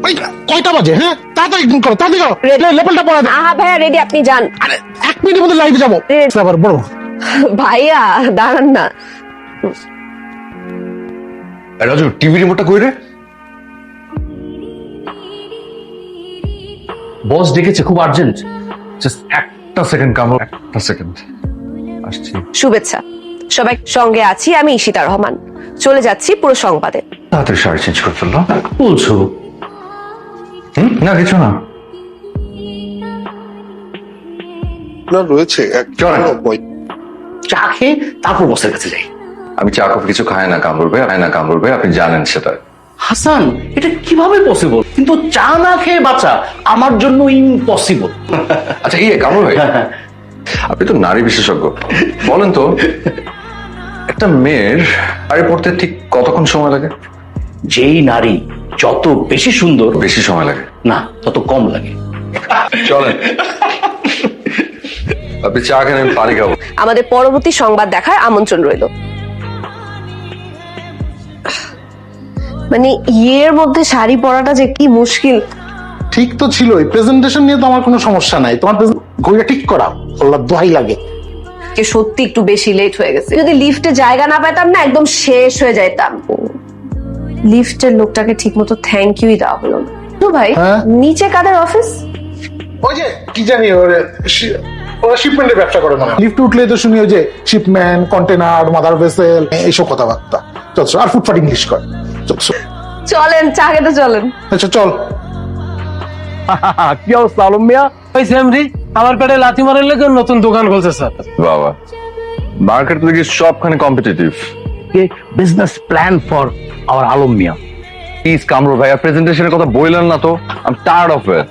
ওই কয়টা বাজে? হ্যাঁ, তাড়াতাড়ি করো, তাড়াতাড়ি করো, লেভেলটা পড়া দাও। আহা ভাইয়া রেডি, আপনি যান। আরে 1 মিনিটের মধ্যে লাইভে যাবো। আবার বড় ভাইয়া দাঁড়ান না। রাজু, টিভি রিমোটটা কই রে? বস ডেকেছে, খুব আর্জেন্ট। জাস্ট একটা সেকেন্ড কামরুল, একটা সেকেন্ড আসছি। শুভেচ্ছা সবাই, সঙ্গে আছি আমি ঈশিতা রহমান। চলে যাচ্ছি পুরো সংবাদে। তাড়াতাড়ি শাড়ি চেঞ্জ করে ফেললো। বলছো? না কিছু না। না রয়েছে চা খেয়ে তারপর বসের কাছে যাই। আমি চা কফি কিছু খাই না কামরুল ভাই, আপনি জানেন সেটা। হাসান, এটা কিভাবে পসিবল? কিন্তু চা না খেয়ে বাঁচা আমার জন্য ইম্পসিবল। আচ্ছা কামরুল ভাই, আপনি তো নারী বিশেষজ্ঞ, বলেন তো একটা মেয়ের শাড়ি পরতে ঠিক কতক্ষণ সময় লাগে? যেই নারী যত বেশি সুন্দর, বেশি সময় লাগে না তত কম লাগে। চলেন আপনি চা খেয়ে আমি পানি খাবো। আমাদের পরবর্তী সংবাদ দেখার আমন্ত্রণ রইল। মানে ইয়ের মধ্যে শাড়ি পরাটা যে কি মুশকিল। ঠিক তো ছিলই, প্রেজেন্টেশন নিয়ে তো আমার কোনো সমস্যা নাই, তোমার ঘড়িটা ঠিক করা আল্লাহ দোহাই লাগে। যে সত্যি একটু বেশি লেট হয়ে গেছে, যদি লিফটে জায়গা না পেতাম না একদম শেষ হয়ে যাইতাম। লিফটের লোকটাকে ঠিক মতো থ্যাংক ইউই দেওয়া হলো না। তো ভাই হ্যাঁ? নিচে কাদের অফিস? ওই যে কি জানি ওরা শিপমেন্টের ব্যবসা করে মনে হয়। লিফট উঠলেই তো শুনি ওই যে শিপমেন্ট, কন্টেনার, মাদার ভেসেল, এইসব কথাবার্তা চলছো। আর ফুটপাত ইংলিশ কয় চলছো। চলেন চা খেতে চলেন। আচ্ছা চল। কি অবস্থা আলম মিয়া? ওই সেমরি আমার পেটে লাথি মারার লেগে নতুন দোকান খুলছে স্যার। বাবা, মার্কেট থেকে সবখানে competitive. Business plan for our Alam Miah. Please Kamrul ভাই, প্রেজেন্টেশনের কথা বললেন না তো, I am tired of it.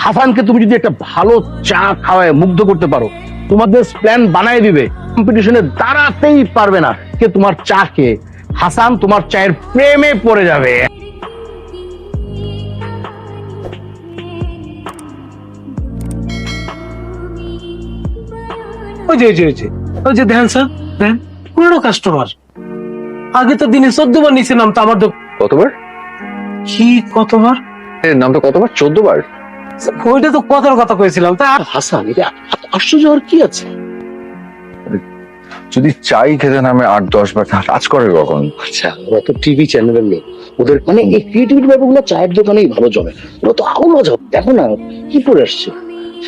হাসানকে তুমি যদি একটা ভালো চা খাওয়ায় মুগ্ধ করতে পারো, তোমাদের প্ল্যান বানায় দিবে, কম্পিটিশনে দাঁড়াতেই পারবে না কে তোমার চা খেয়ে। হাসান তোমার চায়ের প্রেমে পড়ে যাবে। ওই যে দেখেন স্যার, দেখেন পুরো কাস্টমার। আগে তো দিনে 14 বার নিচে নামতো আমার কতবার? কি কতবার? এর নামটা কতবার? 14 বার? ওইটা তো কথার কথা কইছিলাম তা। হাসান, এটা আশ্চর্য আর কি আছে? যদি চাই খেতে নামে 8-10 বার, কাজ করে কখন? আচ্ছা, ওরা তো টিভি চ্যানেলের লোক, ওদের মানে এই ক্রিয়েটিভিটি ব্যাপারগুলো চায়ের দোকানেই ভালো জমে। ওরা তো আরো মজা। দেখো না কি পরে আসছে,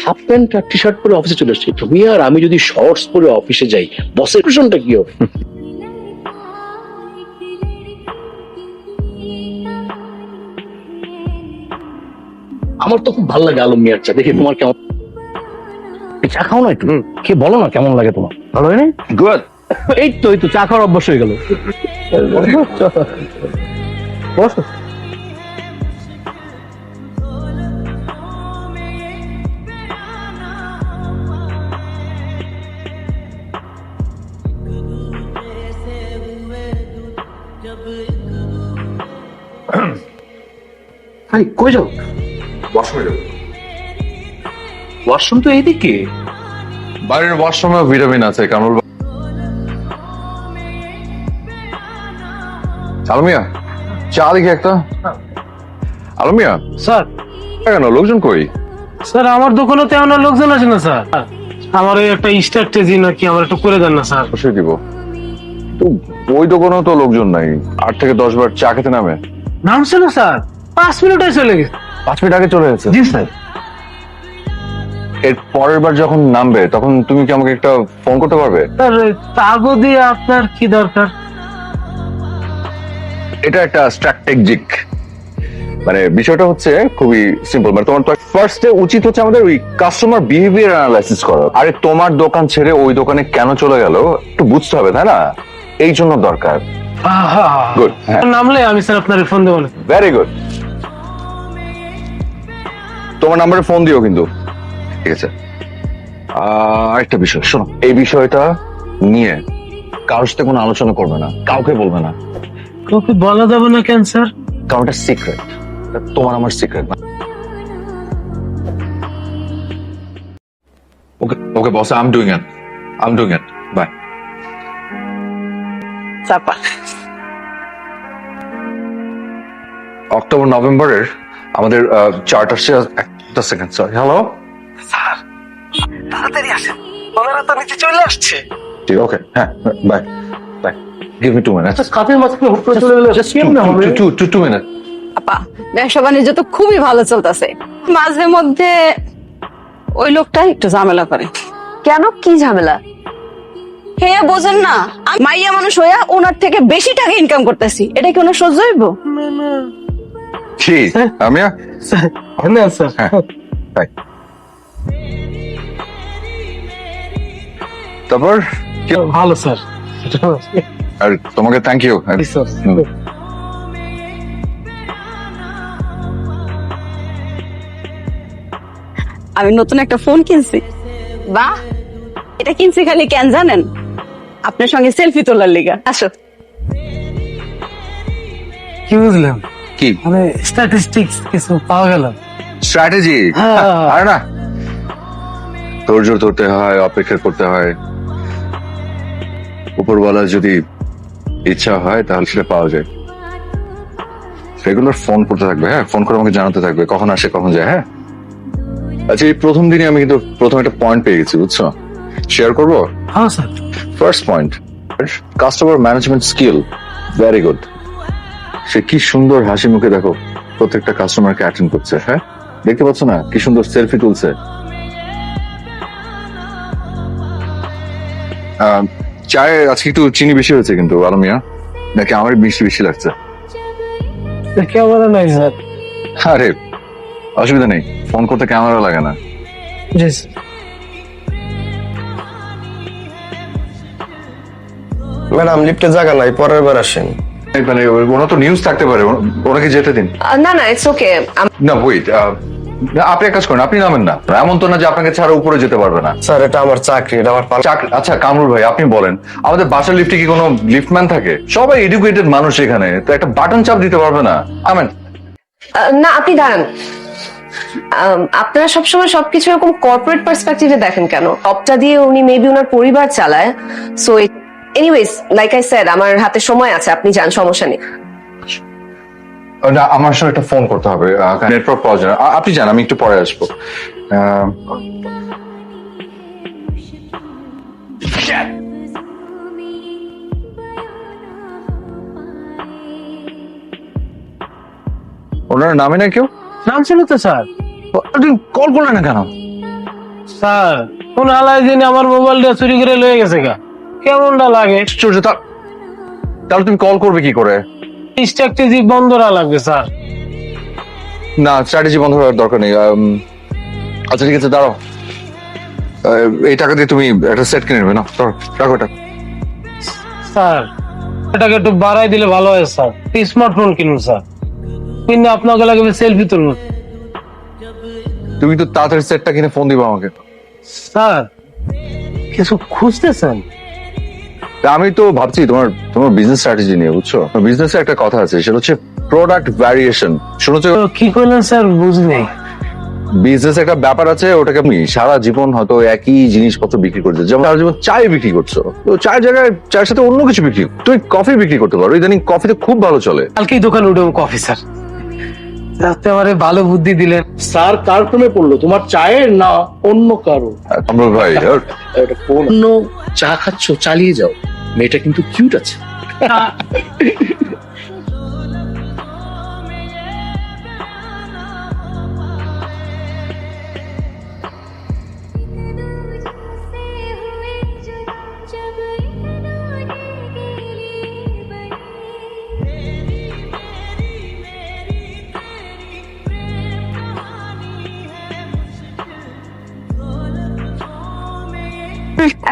হাফ প্যান্ট আর টি শার্ট পরে অফিসে চলে আসছে। তুমি আর আমি যদি শর্টস পরে অফিসে যাই, বসের পিছনটা কি হবে? আমার তো খুব ভালো লাগে আলম মিয়ার চা। দেখি তোমার কেমন। চা খাও না একটু, খেয়ে বলো না কেমন লাগে তোমার। ভালো হয় না? গুড। এই তো চা খাওয়ার অভ্যাস হয়ে গেল। বসো। ভাই কই যাও? ওয়াশরুমে যাবো। ওয়াশরুম তো এইদিকে। বাইরের ওয়াশরুমে ভিটামিন আছে কামরুল ভাই। আলমিয়া, চা দেখি একটা। আলমিয়া স্যার কেন লোকজন কই? স্যার আমার দোকানে তো এমন লোকজন আছে না স্যার। আমার ওই একটা স্ট্র্যাটেজি নাকি আমার একটু করে দেন না স্যার। বসে দিব তো, ওই দোকানেও তো লোকজন নাই। 8 থেকে 10 বার চা খেতে নামে। নামছে না স্যার, 5 মিনিটে চলে গেছে। 5 মিনিট আগে চলে গেছে। জি স্যার। এর পরের বার যখন নামবে তখন তুমি কি আমাকে একটা ফোন করতে পারবে? স্যার তাগো দিয়ে আপনার কি দরকার? এটা একটা স্ট্র্যাটেজিক, মানে বিষয়টা হচ্ছে খুবই সিম্পল। মানে তোমার তো ফার্স্টে উচিত হচ্ছে আমাদের ওই কাস্টমার বিহেভিয়ার অ্যানালাইসিস করা। আরে তোমার দোকান ছেড়ে ওই দোকানে কেন চলে গেল একটু বুঝতে হবে, তাই না? এই জন্য দরকার। গুড। নামলে আমি স্যার আপনার ফোন দেবো না। Very good. তোমার নাম্বারে ফোন দিও কিন্তু, ঠিক আছে? আরেকটা বিষয় শোনো, এই বিষয়টা নিয়ে কারোর সাথে কোনো আলোচনা করবে না, কাউকে বলবে না, কাউকে বলা যাবে না কেন স্যার? কারণ এটা সিক্রেট। তোমার আমার সিক্রেট না। Okay okay boss, I am doing it. Bye. চাপা অক্টোবর নভেম্বরের আমাদের চার্ট আসছে। একটা সেকেন্ড, সরি। হ্যালো, স্যার তাড়াতাড়ি আসেন, ওনারা তো নিচে চলে আসছে। ঠিক, ওকে, হ্যাঁ, bye bye, give me 2 minutes. কাজের মাঝখানে হুট করে চলে গেলে কেমনে হবে? 2 মিনিট। আপা ব্যবসা বাণিজ্য তো খুবই ভালো চলতেছে, মাঝে মধ্যে ওই লোকটা একটু ঝামেলা করে। কেন, কি ঝামেলা? হে বোঝেন না, আমি মাইয়া মানুষ হইয়া ওনার থেকে বেশি টাকা ইনকাম করতেছি, এটা কি ওনার সহ্য হইব? কি আমিয়া? না স্যার, হ্যাঁ, বাই। তারপর কি? ভালো স্যার। আর তোমাকে থ্যাংক ইউ। আমি নতুন একটা ফোন কিনছি। বাহ, এটা কিনছি খালি কেন জানেন? আপনার সঙ্গে সেলফি তোলার লিগা। আসো। কি বুঝলাম, কি মানে স্ট্যাটিস্টিক্স কিছু পাওয়া গেল? স্ট্র্যাটেজি? হ্যাঁ। আর না, ধৈর্য ধরতে হয়, অপেক্ষা করতে হয়। উপরওয়ালা যদি ইচ্ছা হয় তাহলে সেটা পাওয়া যায়। রেগুলার ফোন করতে থাকবে, হ্যাঁ, ফোন করে আমাকে জানাতে থাকবে কখন আসে কখন যায়। হ্যাঁ, আচ্ছা, এই প্রথম দিনে আমি কিন্তু প্রথম একটা পয়েন্ট পেয়ে গেছি, বুঝছো? শেয়ার করবো। হ্যাঁ sir. First point, customer management skill very good. সে কি সুন্দর হাসি মুখে দেখো প্রত্যেকটা কাস্টমারকে অ্যাটেন্ড করছে। হ্যাঁ, দেখতে পাচ্ছ না কি সুন্দর সেলফি তুলছে। চায়ে আজকে একটু চিনি বেশি হয়েছে কিন্তু আলমিয়া, নাকি আমার মিষ্টি বেশি লাগছে? ক্যামেরা নাই স্যার। আরে অসুবিধা নেই, ফোন করতে ক্যামেরা লাগে না। জি স্যার। ম্যাডাম লিফটে জায়গা নাই, পরের বার আসেন। মানে ওনার তো নিউজ থাকতে পারে, ওনাকে যেতে দিন। না না, ইটস ওকে। না ওয়েট, আপনি এক কাজ করেন, আপনি নামেন না। এমন তো না যে আপনাকে ছাড়া উপরে যেতে পারবে না। স্যার এটা আমার চাকরি, এটা আমার আচ্ছা কামরুল ভাই, আপনি বলেন, আমাদের বাসার লিফটে কি কোনো লিফটম্যান থাকে? সবাই এডুকেটেড মানুষ এখানে, তো একটা বাটন চাপ দিতে পারবে না? আমেন। না, আপনি দাঁড়ান। আপনারা সবসময় সবকিছু এরকম কর্পোরেট পার্সপেক্টিভে দেখেন কেন? টপটা দিয়ে উনি মেবি ওনার পরিবার চালায়। So anyways, like I said, আমার হাতে সময় আছে, আপনি যান, সমস্যা নেই। না, আমার সাথে একটা ফোন করতে হবে, নেটওয়ার্ক পাওয়া যায় না। আপনি যান, আমি একটু পরে আসবো। ওনার নামে না কেউ নাম ছিল তো স্যার। কল করলেন না কেন? স্যার কোন আলাই দিন আমার মোবাইলটা চুরি করে লয়ে গেছে গা, কেমনটা লাগে? আশ্চর্য, তাহলে তুমি কল করবে কি করে? স্ট্র্যাটেজি বন্ধ করা লাগবে স্যার। না, স্ট্র্যাটেজি বন্ধ হওয়ার দরকার নেই। আচ্ছা ঠিক আছে, দাঁড়াও। এই টাকা দিয়ে তুমি একটা সেট কিনে নেবে না? রাখো এটা। স্যার এটাকে একটু বাড়াই দিলে ভালো হয় স্যার। স্মার্টফোন কিনুন স্যার, কিনে আপনাকে লাগবে সেলফি তুলুন। তুমি তো তাড়াতাড়ি সেটটা কিনে ফোন দিবা আমাকে। স্যার কিছু খুঁজতেছেন? আমি তো ভাবছি তোমার বিজনেস স্ট্র্যাটেজি নিয়ে, বুঝছো? বিজনেসে একটা কথা আছে, সেটা হচ্ছে প্রোডাক্ট ভ্যারিয়েশন। শুনেছো? তো কি করলেন স্যার, বুঝিনি। বিজনেস একটা ব্যাপার আছে, ওটাকে তুমি সারা জীবন হয়তো একই জিনিসপত্র বিক্রি করছো। যেমন সারা জীবন চায় বিক্রি করছো, তো চায়ের জায়গায় চায়ের সাথে অন্য কিছু বিক্রি, তুমি কফি বিক্রি করতে পারো। ইদানিং কফিতে খুব ভালো চলে। কালকেই দোকান উঠে কফি স্যার। একেবারে ভালো বুদ্ধি দিলেন। স্যার কার প্রেমে পড়লো, তোমার চায়ের না অন্য কারো? কামরুল ভাই, অন্য চা খাচ্ছ, চালিয়ে যাও, মেয়েটা কিন্তু কিউট আছে।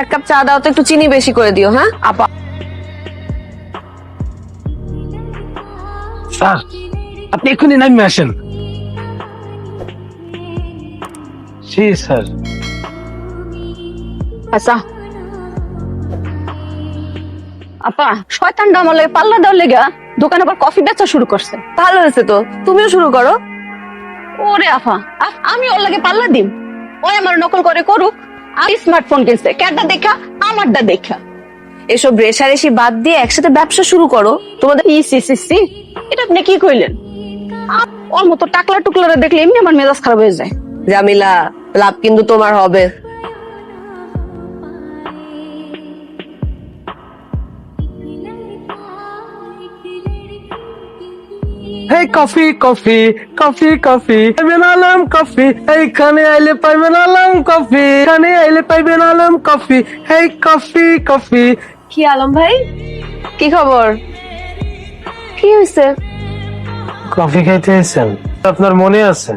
এক কাপ চা দাও তো, একটু চিনি বেশি করে দিও। হ্যাঁ আপা। স্যার আপনি এক্ষুনি নামে আসেন। জি স্যার। আচ্ছা আপা, শয়তানটা আমার লাগে পাল্লা দেওয়ার লেগা দোকানে আবার কফি বেচা শুরু করছে। ভালো হয়েছে তো, তুমিও শুরু করো। ওরে আফা, আমি ওর লাগে পাল্লা দিম? ওই আমার নকল করে করুক। আমি স্মার্টফোন কিনছে, ক্যাটটা দেখা আমারটা দেখা। এসব রেশারেশি বাদ দিয়ে একসাথে ব্যবসা শুরু করো। তোমাদের এটা আপনি কি কইলেন? ওর মতো টাকলা টুকলারে দেখলে এমনি আমার মেজাজ খারাপ হয়ে যায়। জামিলা, লাভ কিন্তু তোমার হবে। হেই কফি কফি কফি কফি পাইবেন আলম কফি, এইখানে আইলে পাইবেন আলম কফি, এখানে আইলে পাইবেন আলম কফি, হেই কফি কফি। কি আলম ভাই, কি খবর? কি হয়েছে? কফি খাইতে এসেছেন? আপনার মনে আছে?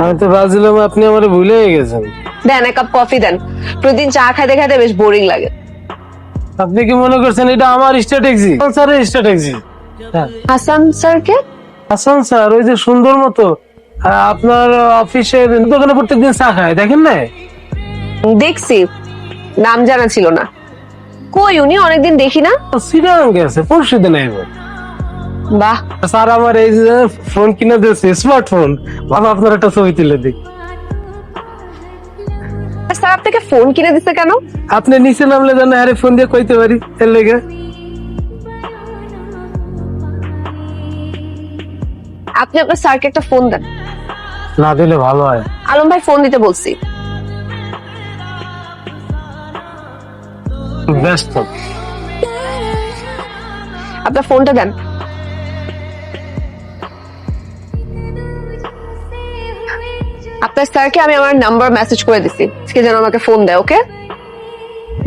আমি তো ভাবছিলাম আপনি আমার ভুলে গেছেন। দেন এক কাপ কফি দেন, প্রতিদিন চা খাইতে খাইতে বেশ বোরিং লাগে। আপনি কি মনে করছেন এটা আমার স্ট্র্যাটেজি? স্যারের স্ট্র্যাটেজি। হাসান স্যারকে? হাসান স্যার ওই যে সুন্দর মতো আপনার অফিসের দোকানে প্রত্যেকদিন চা খায়, দেখেন না? দেখছি, নাম জানা ছিল না। কই উনি? অনেকদিন দেখি না। সিরিয়াল গেছে, পরশু দিন আইব। বাহ, স্যার আমার এই যে ফোন কিনে দিয়েছে, স্মার্টফোন, বাবা আপনার একটা ছবি তুলে দিই। স্যার আপনাকে ফোন কিনে দিচ্ছে কেন? আপনি নিচে নামলে জানে আরে ফোন দিয়ে কইতে পারি, এর লেগে। আপনি আপনার স্যারকে একটা ফোন দেন। না দিলে ভালো হয়। আলম ভাই ফোন দিতে বলছি। ব্যস্ত। আপনার ফোনটা দেন। আপনার স্যারকে আমি আমার নাম্বার মেসেজ করে দিছি, আজকে যেন আমাকে ফোন দেয়। ওকে,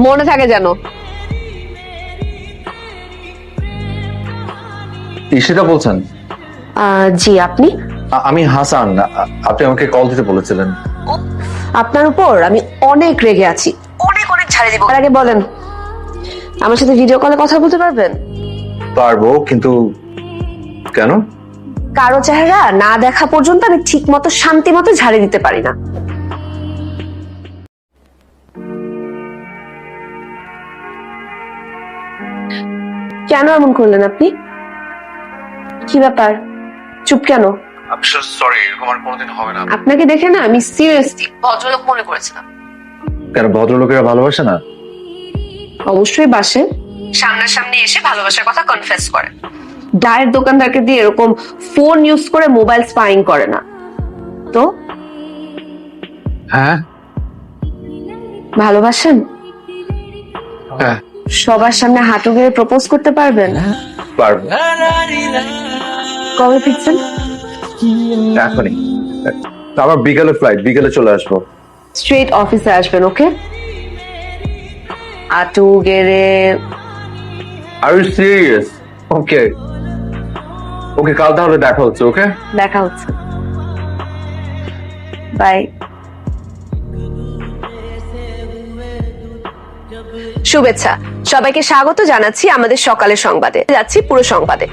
মনে থাকে যেন। ঈশিতা বলছেন? জি, আপনি? আমি হাসান। আপনি আমাকে কল দিতে বলেছিলেন। আপনার উপর আমি অনেক রেগে আছি, অনেক অনেক ঝাড়ি দিব। তার আগে বলেন, আমার সাথে ভিডিও কলে কথা বলতে পারবেন? পারবো, কিন্তু কেন? কারো চেহারা না দেখা পর্যন্ত আমি ঠিক মতো শান্তি মতো ঝাড়ি দিতে পারি না। কেন এমন করলেন আপনি? কি ব্যাপার, চুপ কেন? সরি, এরকম আর কোনোদিন হবে না। আপনাকে দেখে না আমি সিরিয়াসলি ভদ্রলোক মনে করেছিলাম। কেন, ভদ্রলোকেরা ভালোবাসে না? অবশ্যই বাসে, সামনাসামনি এসে ভালোবাসার কথা কনফেস করে। ডায়ের দোকানদারকে দিয়ে এরকম ফোন ইউজ করে মোবাইল স্পাইং করে না তো? হ্যাঁ ভালোবাসেন? হ্যাঁ সবার সামনে হাঁটু গেড়ে প্রপোজ করতে পারবেন? পারবো। কবে ফিরছেন? এখনই। আবার বিকেলে ফ্লাইট, বিকেলে চলে আসবো। স্ট্রেট অফিসে আসবেন, ওকে? হাঁটু গেড়ে। Are you serious? ওকে ওকে, কাল তাহলে দেখা হচ্ছে। ওকে, দেখা হচ্ছে। বাই। শুভেচ্ছা, সবাইকে স্বাগত জানাচ্ছি আমাদের সকালের সংবাদে। যাচ্ছি পুরো সংবাদে।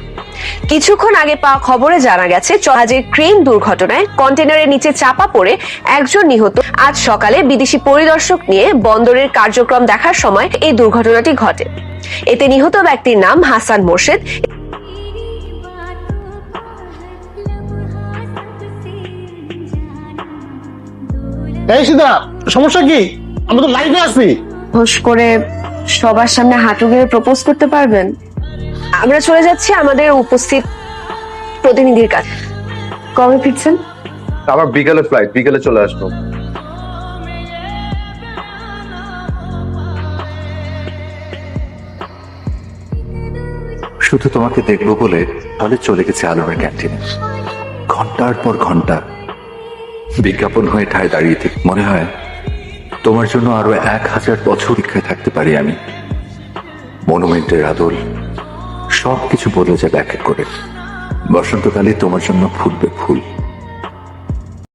কিছুক্ষণ আগে পাওয়া খবরে জানা গেছে, জাহাজের ক্রেন দুর্ঘটনায় কন্টেনারের নিচে চাপা পড়ে একজন নিহত। আজ সকালে বিদেশি পরিদর্শক নিয়ে বন্দরের কার্যক্রম দেখার সময় এই দুর্ঘটনাটি ঘটে। এতে নিহত ব্যক্তির নাম হাসান মোর্শেদ। এই সীতা, সমস্যা কি? আমরা তো লাইভে আছি। হোস করে সবার সামনে হাঁটু গেড়ে প্রপোজ করতে পারবেন? আমরা চলে যাচ্ছি আমাদের উপস্থিত প্রতিনিধির কাছে। কবে ফিরছেন? আবার বিকেলে ফ্লাইট, বিকেলে চলে আসবো। শুধু তোমাকে দেখবো বলে তাহলে চলে গেছে আলমের ক্যান্টিনে। ঘন্টার পর ঘন্টা বিজ্ঞাপন হয়ে ঠায় দাঁড়িয়ে থেকে মনে হয় তোমার জন্য আরো 1000 বছর অপেক্ষায় থাকতে পারি আমি। মনুমেন্টের আদল সবকিছু বদলে যাবে এক এক করে। বসন্তকালে তোমার জন্য ফুটবে ফুল।